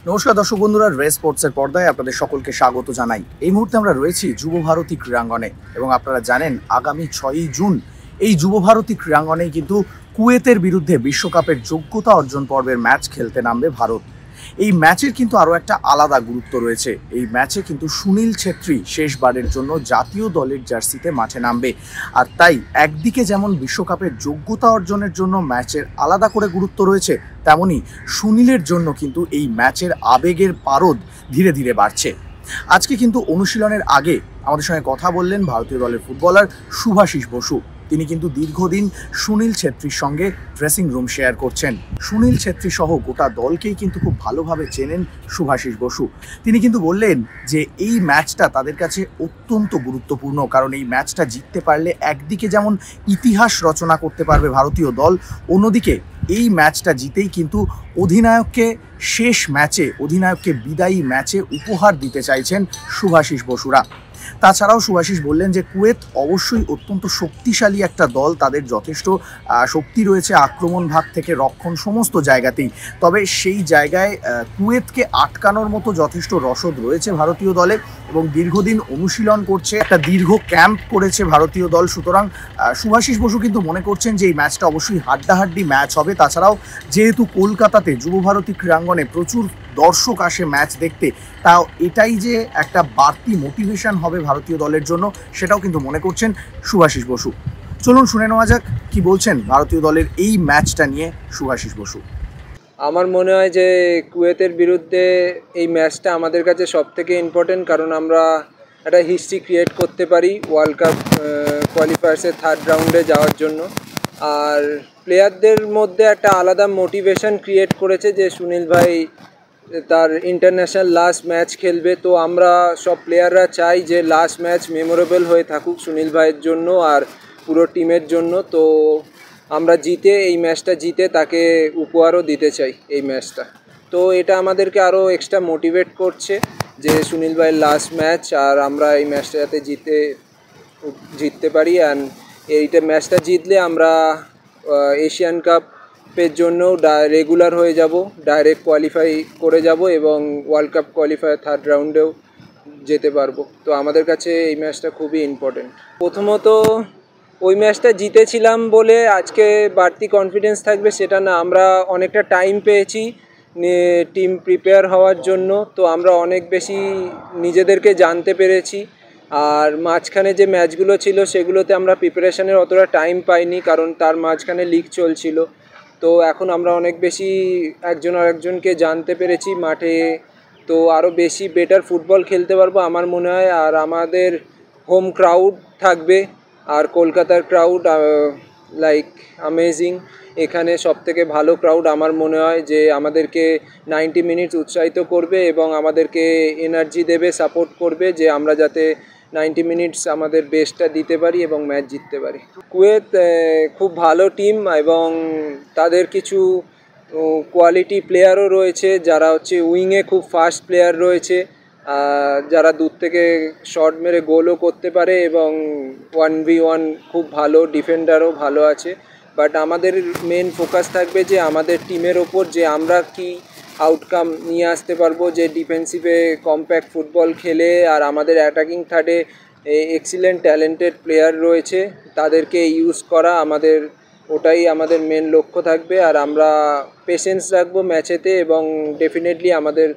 নমস্কার দর্শক বন্ধুরা, রেস স্পোর্টসের পর্দায় আপনাদের সকলকে স্বাগত জানাই। এই মুহূর্তে আমরা রয়েছি যুব ভারতী ক্রীড়াঙ্গনে এবং আপনারা জানেন আগামী 6ই জুন এই যুব ভারতী ক্রীড়াঙ্গনেই কিন্তু কুয়েতের বিরুদ্ধে বিশ্বকাপের যোগ্যতা অর্জন পর্বের ম্যাচ খেলতে নামবে ভারত। এই ম্যাচের কিন্তু আরও একটা আলাদা গুরুত্ব রয়েছে। এই ম্যাচে কিন্তু সুনীল ছেত্রী শেষবারের জন্য জাতীয় দলের জার্সিতে মাঠে নামবে। আর তাই একদিকে যেমন বিশ্বকাপের যোগ্যতা অর্জনের জন্য ম্যাচের আলাদা করে গুরুত্ব রয়েছে, তেমনি সুনীলের জন্য কিন্তু এই ম্যাচের আবেগের পারদ ধীরে ধীরে বাড়ছে। আজকে কিন্তু অনুশীলনের আগে আমাদের সঙ্গে কথা বললেন ভারতীয় দলের ফুটবলার শুভাশিস বসু। তিনি কিন্তু দীর্ঘদিন সুনীল ছেত্রীর সঙ্গে ড্রেসিং রুম শেয়ার করছেন। সুনীল ছেত্রী সহ গোটা দলকেই কিন্তু খুব ভালোভাবে চেনেন শুভাশিস বসু। তিনি কিন্তু বললেন যে এই ম্যাচটা তাদের কাছে অত্যন্ত গুরুত্বপূর্ণ, কারণ এই ম্যাচটা জিততে পারলে একদিকে যেমন ইতিহাস রচনা করতে পারবে ভারতীয় দল, অন্যদিকে এই ম্যাচটা জিতেই কিন্তু অধিনায়ককে বিদায়ী ম্যাচে উপহার দিতে চাইছেন শুভাশিস বসুরা। তাছাড়াও শুভাশিস বললেন যে কুয়েত অবশ্যই অত্যন্ত শক্তিশালী একটা দল, তাদের যথেষ্ট শক্তি রয়েছে আক্রমণ ভাগ থেকে রক্ষণ সমস্ত জায়গাতেই। তবে সেই জায়গায় কুয়েতকে আটকানোর মতো যথেষ্ট রসদ রয়েছে ভারতীয় দলে এবং দীর্ঘদিন অনুশীলন করছে, একটা দীর্ঘ ক্যাম্প করেছে ভারতীয় দল। সুতরাং শুভাশিস বসু কিন্তু মনে করছেন যে এই ম্যাচটা অবশ্যই হাড্ডাহাড্ডি ম্যাচ হবে। তাছাড়াও যেহেতু কলকাতাতে যুব ভারতী ক্রীড়াঙ্গনে প্রচুর দর্শক আসে ম্যাচ দেখতে, তাও এটাই যে একটা বাড়তি মোটিভেশন হবে ভারতীয় দলের জন্য, সেটাও কিন্তু মনে করছেন শুভাশিস বসু। চলুন শুনে নেওয়া যাক কি বলছেন ভারতীয় দলের এই ম্যাচটা নিয়ে শুভাশিস বসু। আমার মনে হয় যে কুয়েতের বিরুদ্ধে এই ম্যাচটা আমাদের কাছে সবথেকে ইম্পর্টেন্ট, কারণ আমরা একটা হিস্ট্রি ক্রিয়েট করতে পারি ওয়ার্ল্ড কাপ কোয়ালিফায়ার্সের থার্ড রাউন্ডে যাওয়ার জন্য। আর প্লেয়ারদের মধ্যে একটা আলাদা মোটিভেশন ক্রিয়েট করেছে যে সুনীল ভাই তার ইন্টারন্যাশনাল লাস্ট ম্যাচ খেলবে। তো আমরা সব প্লেয়াররা চাই যে লাস্ট ম্যাচ মেমোরেবল হয়ে থাকুক সুনীল ভাইয়ের জন্য আর পুরো টিমের জন্য। তো আমরা এই ম্যাচটা জিতে তাকে উপহারও দিতে চাই এই ম্যাচটা। তো এটা আমাদেরকে আরও এক্সট্রা মোটিভেট করছে যে সুনীল ভাইয়ের লাস্ট ম্যাচ, আর আমরা এই ম্যাচটা যাতে জিততে পারি। অ্যান্ড এইটা ম্যাচটা জিতলে আমরা এশিয়ান কাপের জন্য রেগুলার হয়ে যাব, ডাইরেক্ট কোয়ালিফাই করে যাব এবং ওয়ার্ল্ড কাপ কোয়ালিফায়ার থার্ড রাউন্ডেও যেতে পারবো। তো আমাদের কাছে এই ম্যাচটা খুবই ইম্পর্টেন্ট। প্রথমত ওই ম্যাচটা জিতেছিলাম বলে আজকে বাড়তি কনফিডেন্স থাকবে সেটা না, আমরা অনেকটা টাইম পেয়েছি টিম প্রিপেয়ার হওয়ার জন্য। তো আমরা অনেক বেশি নিজেদেরকে জানতে পেরেছি। আর মাঝখানে যে ম্যাচগুলো ছিল সেগুলোতে আমরা প্রিপারেশনের অতটা টাইম পাইনি, কারণ তার মাঝখানে লিগ চলছিল। তো এখন আমরা অনেক বেশি একজন আরেকজনকে জানতে পেরেছি মাঠে, তো আরও বেশি বেটার ফুটবল খেলতে পারবো আমার মনে হয়। আর আমাদের হোম ক্রাউড থাকবে, আর কলকাতার ক্রাউড লাইক অ্যামেজিং। এখানে সবথেকে ভালো ক্রাউড আমার মনে হয় যে আমাদেরকে 90 মিনিটস উৎসাহিত করবে এবং আমাদেরকে এনার্জি দেবে, সাপোর্ট করবে যে আমরা যাতে 90 মিনিটস আমাদের বেস্টটা দিতে পারি এবং ম্যাচ জিততে পারি। কুয়েত খুব ভালো টিম এবং তাদের কিছু কোয়ালিটি প্লেয়ারও রয়েছে যারা হচ্ছে উইংয়ে খুব ফাস্ট প্লেয়ার রয়েছে, যারা দূর থেকে শট মেরে গোলও করতে পারে এবং 1v1 খুব ভালো ডিফেন্ডারও ভালো আছে। বাট আমাদের মেন ফোকাস থাকবে যে আমাদের টিমের ওপর, যে আমরা কি আউটকাম নিয়ে আসতে পারবো, যে ডিফেন্সিভে কম্প্যাক্ট ফুটবল খেলে আর আমাদের অ্যাটাকিং থার্ডে এক্সিলেন্ট ট্যালেন্টেড প্লেয়ার রয়েছে তাদেরকে ইউজ করা, ওটাই আমাদের মেন লক্ষ্য থাকবে। আর আমরা পেশেন্স রাখবো ম্যাচেতে এবং ডেফিনেটলি আমাদের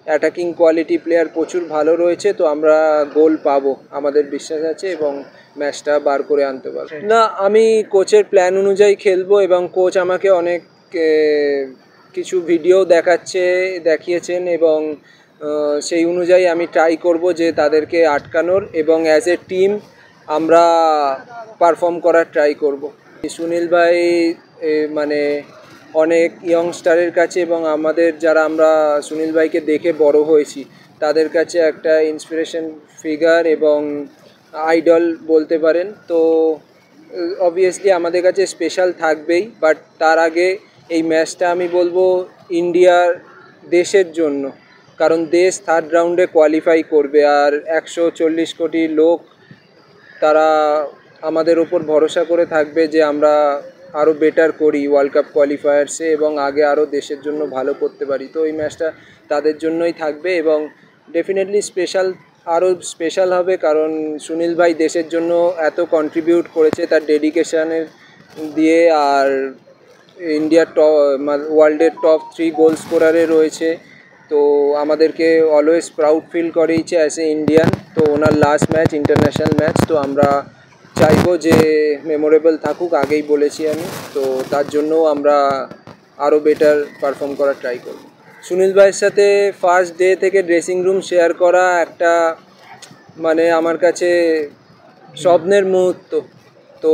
অ্যাটাকিং কোয়ালিটি প্লেয়ার প্রচুর ভালো রয়েছে, তো আমরা গোল পাবো আমাদের বিশ্বাস আছে এবং ম্যাচটা বার করে আনতে পারবো। না, আমি কোচের প্ল্যান অনুযায়ী খেলবো এবং কোচ আমাকে অনেক কিছু ভিডিও দেখিয়েছেন এবং সেই অনুযায়ী আমি ট্রাই করব যে তাদেরকে আটকানোর এবং অ্যাজ এ টিম আমরা পারফর্ম করার ট্রাই করব। সুনীল ভাই মানে অনেক ইয়ংস্টারের কাছে এবং আমাদের যারা আমরা সুনীল ভাইকে দেখে বড় হয়েছি তাদের কাছে একটা ইন্সপিরেশন ফিগার এবং আইডল বলতে পারেন। তো অবভিয়াসলি আমাদের কাছে স্পেশাল থাকবেই, বাট তার আগে এই ম্যাচটা আমি বলবো ইন্ডিয়ার দেশের জন্য, কারণ দেশ থার্ড রাউন্ডে কোয়ালিফাই করবে আর 140 কোটি লোক তারা আমাদের ওপর ভরসা করে থাকবে যে আমরা আরও বেটার করি ওয়ার্ল্ড কাপ কোয়ালিফায়ার্সে এবং আগে আরও দেশের জন্য ভালো করতে পারি। তো এই ম্যাচটা তাদের জন্যই থাকবে এবং ডেফিনেটলি আরও স্পেশাল হবে, কারণ সুনীল ভাই দেশের জন্য এত কন্ট্রিবিউট করেছে তার ডেডিকেশানের দিয়ে। আর ইন্ডিয়ার ওয়ার্ল্ডের টপ 3 গোল স্কোরারে রয়েছে, তো আমাদেরকে অলওয়েজ প্রাউড ফিল করিয়েছে অ্যাজ এ ইন্ডিয়ান। তো ওনার লাস্ট ম্যাচ ইন্টারন্যাশনাল ম্যাচ, তো আমরা চাইবো যে মেমোরেবল থাকুক, আগেই বলেছি আমি। তো তার জন্যও আমরা আরও বেটার পারফর্ম করার ট্রাই করব। সুনীল ভাইয়ের সাথে ফার্স্ট ডে থেকে ড্রেসিং রুম শেয়ার করা একটা মানে আমার কাছে স্বপ্নের মুহূর্ত। তো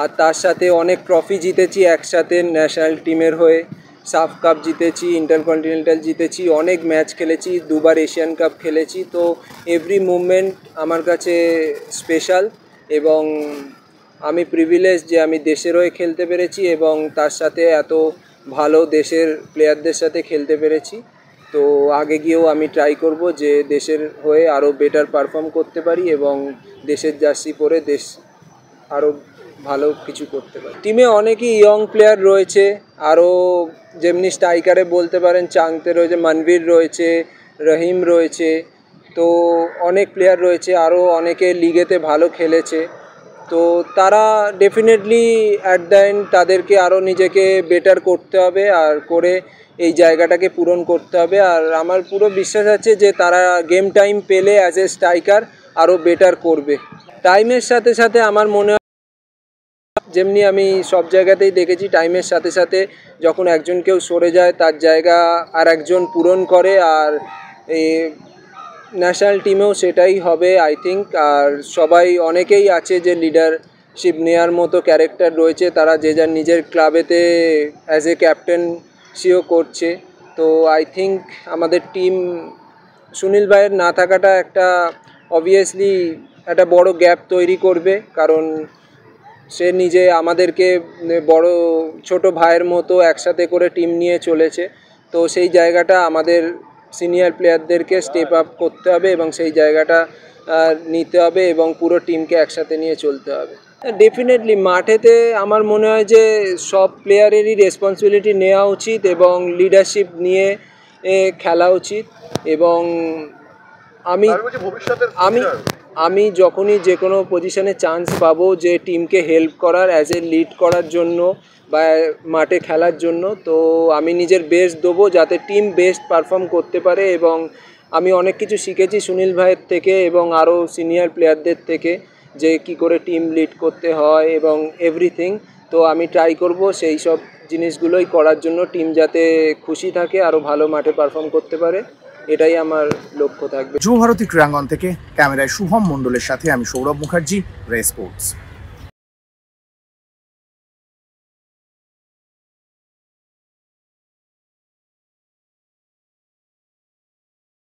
আর তার সাথে অনেক ট্রফি জিতেছি একসাথে ন্যাশনাল টিমের হয়ে, সাফ কাপ জিতেছি, ইন্টারকন্টিনেন্টাল জিতেছি, অনেক ম্যাচ খেলেছি, 2বার এশিয়ান কাপ খেলেছি। তো এভরি মুভমেন্ট আমার কাছে স্পেশাল এবং আমি প্রিভিলেজ যে আমি দেশের হয়ে খেলতে পেরেছি এবং তার সাথে এত ভালো দেশের প্লেয়ারদের সাথে খেলতে পেরেছি। তো আগে গিয়েও আমি ট্রাই করব যে দেশের হয়ে আরও বেটার পারফর্ম করতে পারি এবং দেশের জার্সি পরে দেশ আরও ভালো কিছু করতে পারি। টিমে অনেকই ইয়ং প্লেয়ার রয়েছে, আরও যেমনি স্ট্রাইকারে বলতে পারেন চাংতে রয়েছে, মনবীর রয়েছে, রহিম রয়েছে, তো অনেক প্লেয়ার রয়েছে, আরও অনেকে লিগেতে ভালো খেলেছে। তো তারা ডেফিনেটলি অ্যাট দ্য এন্ড তাদেরকে আরও নিজেকে বেটার করতে হবে আর করে এই জায়গাটাকে পূরণ করতে হবে। আর আমার পুরো বিশ্বাস আছে যে তারা গেম টাইম পেলে অ্যাজ এ স্ট্রাইকার আরও বেটার করবে। টাইমের সাথে সাথে আমার মনে হয় যেমনি আমি সব জায়গাতেই দেখেছি, টাইমের সাথে সাথে যখন একজন কেউ সরে যায় তার জায়গা আর একজন পূরণ করে, আর এই ন্যাশনাল টিমেও সেটাই হবে আই থিঙ্ক। আর সবাই অনেকেই আছে যে লিডারশিপ নেওয়ার মতো ক্যারেক্টার রয়েছে, তারা যে যার নিজের ক্লাবেতে অ্যাজ এ ক্যাপ্টেনসিও করছে। তো আই থিঙ্ক আমাদের টিম সুনীল ভাইয়ের না থাকাটা একটা অবভিয়াসলি একটা বড় গ্যাপ তৈরি করবে, কারণ সে নিজে আমাদেরকে বড় ছোট ভাইয়ের মতো একসাথে করে টিম নিয়ে চলেছে। তো সেই জায়গাটা আমাদের সিনিয়র প্লেয়ারদেরকে স্টেপ আপ করতে হবে এবং সেই জায়গাটা নিতে হবে এবং পুরো টিমকে একসাথে নিয়ে চলতে হবে। ডেফিনেটলি মাঠেতে আমার মনে হয় যে সব প্লেয়ারেরই রেসপন্সিবিলিটি নেওয়া উচিত এবং লিডারশিপ নিয়ে খেলা উচিত। এবং আমি যখনই যে কোনো পজিশনে চান্স পাবো যে টিমকে হেল্প করার, অ্যাজ এ লিড করার জন্য বা মাঠে খেলার জন্য, তো আমি নিজের বেস্ট দেবো যাতে টিম বেস্ট পারফর্ম করতে পারে। এবং আমি অনেক কিছু শিখেছি সুনীল ভাইয়ের থেকে এবং আরও সিনিয়র প্লেয়ারদের থেকে যে কী করে টিম লিড করতে হয় এবং এভরিথিং। তো আমি ট্রাই করব সেই সব জিনিসগুলোই করার জন্য, টিম যাতে খুশি থাকে, আরও ভালো মাঠে পারফর্ম করতে পারে, এটাই আমার লক্ষ্য থাকবে। যুবভারতী ক্রীড়াঙ্গন থেকে ক্যামেরায় শুভম মণ্ডলের সাথে আমি সৌরভ মুখার্জি, রে স্পোর্টস।